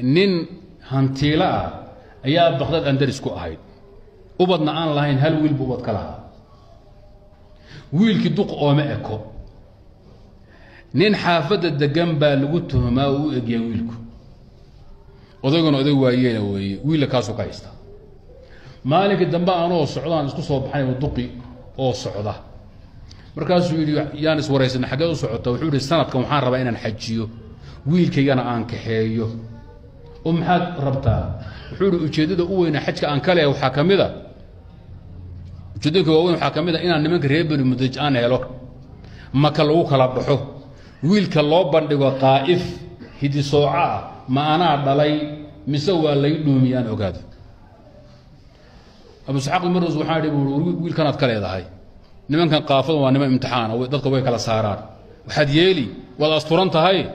نين هانتيلا أيا بغداد أندرس كو أهيد وبدنا أن لاين هل ويل بوبد كلها ويل كدوق أو ما أكو نين حافظ الدجنب بالغوته ما ويجي ويلكو وذاكن أذي وياه ويل كاسو كايستا مالك الدنبا أنا والسعودان اسكو صوب حي ودقي أو السعودة مركز يانس ورئيسنا حاجة السعودة وحول السنة كم حارب إن الحجيو ويل كي أنا أنكحيو حد ربطها وحول وجدده وين حجك أنكله وحكم ذا وجدك وين حكم ذا إن نمك ريبن مدج أنا يلوك ما كلو كلا بحه ويل كلا بندق قائف هدي صاع ما أنا علي مسوى اللي دوميان أوقات أبو سحاق المرز وحارب ويل كانت كلا هذا هاي نمك كان قافل ونما امتحان أو ضدك ويا كلا سارات وحد يلي ولا أسطورنت هاي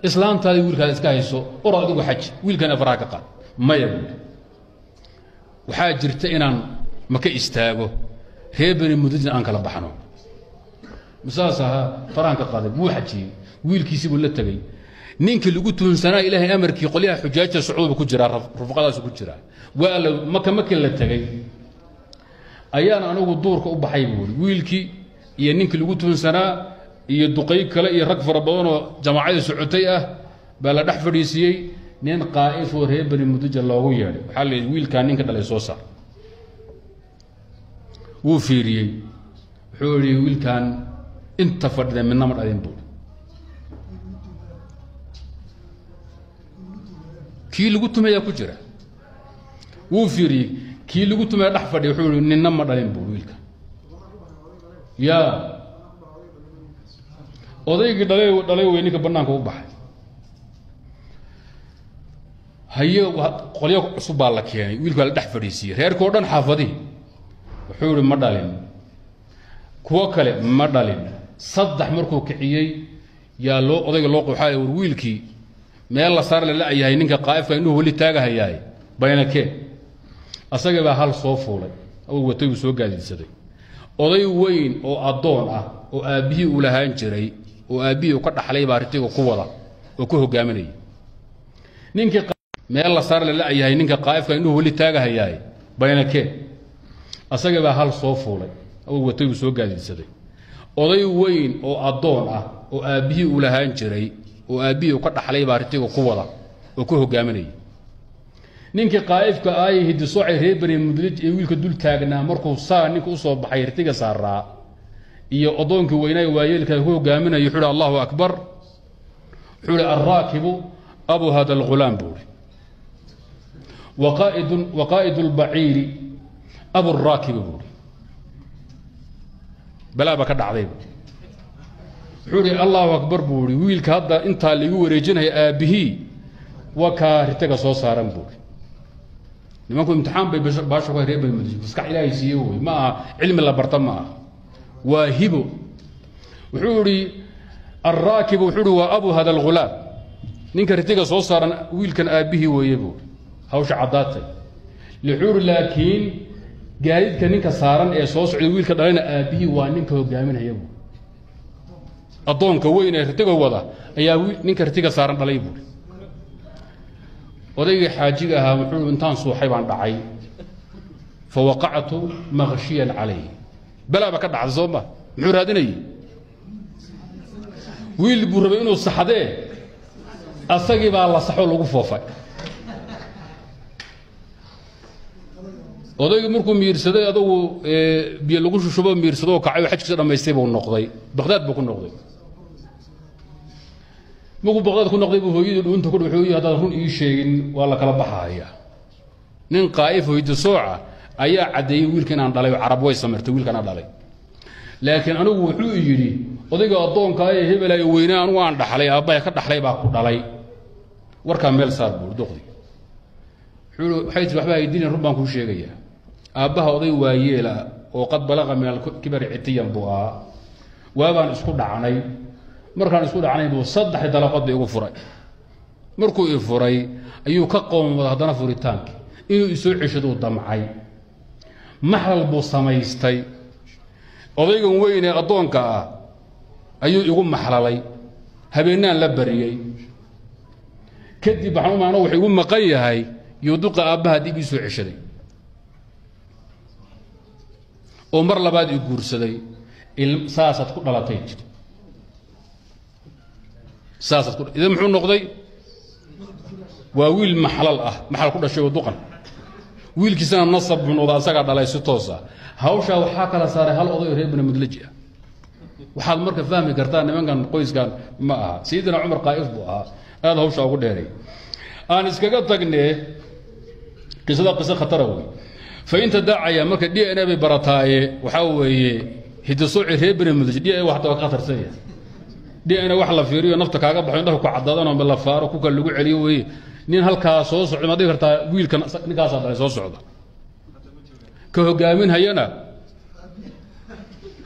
إسلام تالي ويل كان إسكايسو أراد وحج ويل كان أفراك قال ما يقول وحاجرت إن ما كيستاجو هيبن المدجن أنك لبحنو مساسها فرانك قادم مو حجي ويل كيسيب ولا تبي نينك اللي قلت من سنة إلهي أمريكي يقول لها حجاج الصعود بكجرا رفقات بكجرا وقال ما كلا تجي أيانا أنا أقول دورك أبو حيبول ويلكي نينك اللي قلت من سنة يدقيق كلا يركف ربنا جماعة السعودية بلا دحفريسي نين قائف ورهيب بن مدج الله يعني حال ويل كان نين كدل يسوسر وفيري حوري ويل كان انت فرد من نمر أدين دول كي اللي قلت ما يكجرة وفيري كي اللي قلت ما دحفري حوري نين نمر أدين دول ويل كان يا odaygi dhalay weyninka banaanka u baxay haye qolyo cusub baa la keenay wiilka la dhex fadhiisiyay reerkoo dhan xaafadii wuxuu yiri ma dhalin kuwa kale ma dhalin saddex markuu kiciyay yaa loo odayga loo qoxay war wiilkii meel la saar la yahay ninka qaafka inuu wali taagahayaay baynake asaga baa hal soo fuulay oo watay soo gaadisaday oday weyn oo adoon ah oo aabihii u lahaan jiray oo aabihii ka dhaxlay baartiga ku wada oo ku hogaaminay ninkii meel la saar la yahay ninka qaafka inuu wali taagahayaay baynake asaga baa hal soo fuulay oo watay soo gaadisaday oday weyn oo adoon ah oo aabihii u lahaan jiray oo aabihii ka dhaxlay baartiga ku wada oo ku hogaaminay ninkii qaafka ay hidi soocay reebani mudlij ee wiilka dul taagnaa markuu saa ninka u soo baxay irtiga saaraa iyo odoonkii weynay waayeelka ku hogaaminay wuxuu Allahu akbar wuxuu ar-raakibu abu hada al-ghulam buri وقائد البعير ابو الراكب بuri بلا بك دعday wuxuu Allahu akbar buri wiilka hadda inta lagu wareejinay aabihi waka irtiga soo saaran buri nimanku imtixaan bay baasho ka reebay muddo iska ilaahay siiyo ma cilmi la barta ma waahibo wuxuu الراكب wuxuu waa abu hada al-ghulam ninka irtiga soo saaran wiilkan aabihi weeyebo hawsha cadaatay lixuur laakiin gaadidka ninka saaran ee soo socday wiilka dhalana aabihi waa ninka hogaaminaya adoonka weyn ee irtiga wada ayaa ninka irtiga saaran dhalay buu odayga xaajiga ahaa wuxuu intaan suuxay baan dhacay fawaqactu maghshiyan calayhi bala ba ka dhacday sooma muxuu raadinay wiil buu rabay inuu saxadee asagii baa la saxo lagu foofay odaygu markuu miirsaday adugu biyo lagu shubo miirsado kacay xajkiisa dhameystay buu noqday Baghdad buu ku noqday mugu Baghdad ku noqday buu hooyadii dhuunta ku wuxuu yahay hadaan run ii sheegin waa la kala baxaya nin qaa'if hooyada sooca ayaa cadeeyay wiilkan aan dhalay Arab way samartay wiilkan aan dhalay laakiin anigu wuxuu yiri odayga adoonka ay hebelay weynaan waan dhaxlay aabay ka dhaxlay baa ku dhalay warka meel saar buu doqdi wuxuu waxay waxba ay diin rubban ku sheegaya aabaha oday waayeela oo qad balaqa meel kibar itiyan buu waabaan isku dhacnay markaan isku dhacnay buu saddex dalaqad igu furay markuu ii furay ayuu ka qoomay hadana furitaanki inuu isoo cishado damcay maxal buu samaystay odaygan weyn ee adoonka ayuu igu maxlalay habeenaan la bariyay kadib waxaan maano wuxuu igu maqan yahay yuduqa aabbaha dib ii soo ceshaday oo mar labaad ii guursaday saasaad ku dhalatay saasaad ku idan muxuu noqday waa wiil maxlal ah maxal ku dhashay duqan wiilkiisana nasab buu noqday asaga dhalay si toos ah hawsha waxa kala saaray hal oday reer ibn mudlaji ah waxaad marka fahmi kartaa nimankan qoyskan ma aha sayidina umar qaa'if buu ahaa aad hawsha ugu dheeray aan iskaga tagnee qisada khatar ah fa inta daacaya marka DNA bay barataaye waxa weeye hidasooci reer ibn mudlaji DNA waxa ka khatarsan yahay DNA wax la fiiriyo nafta kaaga baxo indhaha ku cadaadano ma la faaro ku kala lagu celiyo weeye nin halkaa soo socdo ma dhihi kartaa wiilkan ninkaas dhalay soo socda ka hogaamin hayana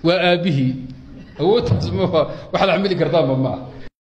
waa aabihi awoodtaas ma waxaad xamili kartaa ma